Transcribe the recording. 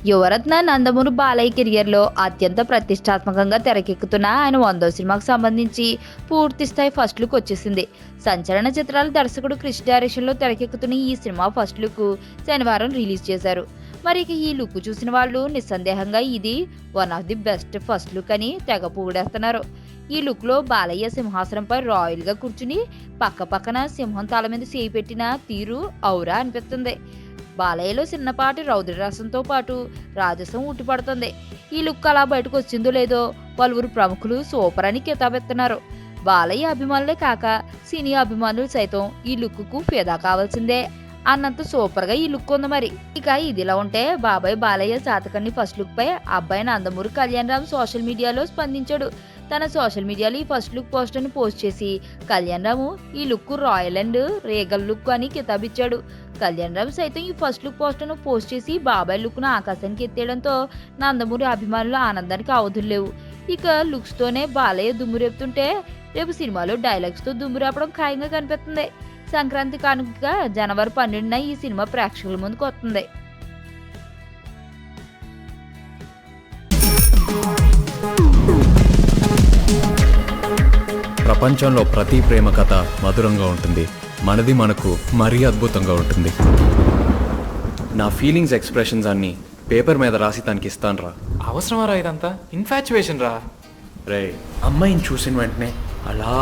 యువరత్న నందమూరి బాలయ్య కెరియర్లో అత్యంత ప్రతిష్టాత్మకంగా తెరకెక్కుతున్న ఆయన 100వ సినిమాకు సంబంధించి పూర్తి స్థాయి ఫస్ట్ లుక్ వచ్చేసింది. సంచలన చిత్రాల దర్శకుడు క్రిష్ డైరెక్షన్లో తెరకెక్కుతున్న ఈ సినిమా ఫస్ట్ లుక్ శనివారం రిలీజ్ చేశారు. మరి ఇక ఈ లుక్ చూసిన వాళ్ళు నిస్సందేహంగా ఇది one of the best first look అని తెగ పొగిడేస్తున్నారు. ఈ లుక్ లో బాలయ్య సింహాసనంపై రాయల్ గా కూర్చుని పక్క పక్కన సింహం తల మీద చేయి పెట్టిన తీరు ఔరా అనిపిస్తుంది. బాలయ్యలో చిన్నపాటి రౌద్ర రసంతో పాటు రాజసం ఉట్టిపడుతుంది. ఈ లుక్ అలా బయటకు వచ్చిందో లేదో పలువురు ప్రముఖులు సూపర్ అని కితాబెత్తున్నారు. బాలయ్య అభిమానులే కాక సినీ అభిమానులు సైతం ఈ లుక్ కు ఫిదా కావాల్సిందే అన్నంత సూపర్ గా ఈ లుక్ ఉంది. మరి ఇక ఇదిలా ఉంటే బాబాయ్ బాలయ్య శాతకర్ణి ఫస్ట్ లుక్ పై అబ్బాయి నందమూరి కళ్యాణ్ రామ్ సోషల్ మీడియాలో స్పందించాడు. తన సోషల్ మీడియాలో ఈ ఫస్ట్ లుక్ పోస్టర్ ని పోస్ట్ చేసి కళ్యాణ్ రామ్ ఈ లుక్ రాయల్ అండ్ రేగల్ లుక్ అని కితాబిచ్చాడు. కళ్యాణ్ రామ్ సైతం ఈ ఫస్ట్ లుక్ పోస్టర్ ను పోస్ట్ చేసి బాబాయ్ లుక్ ను ఆకాశానికి ఎత్తేయడంతో నందమూరి అభిమానులు ఆనందానికి అవధులు లేవు. ఇక లుక్స్ తోనే బాలయ్య దుమ్ము రేపుతుంటే రేపు సినిమాలో డైలాగ్స్ తో దుమ్ము రేపడం ఖాయంగా కనిపిస్తుంది. సంక్రాంతి కానుకగా జనవరి 12న ఈ సినిమా ప్రేక్షకుల ముందుకు వస్తుంది. ప్రపంచంలో ప్రతి ప్రేమ కథ మధురంగా ఉంటుంది. మనది మనకు మరీ అద్భుతంగా ఉంటుంది. నా ఫీలింగ్స్ ఎక్స్ప్రెషన్స్ అన్ని పేపర్ మీద రాసి తనకి ఇస్తాను రా. అవసరమా రా ఇదంతా? ఇన్ఫాచ్యువేషన్ రా. రే, అమ్మాయిని చూసిన వెంటనే అలా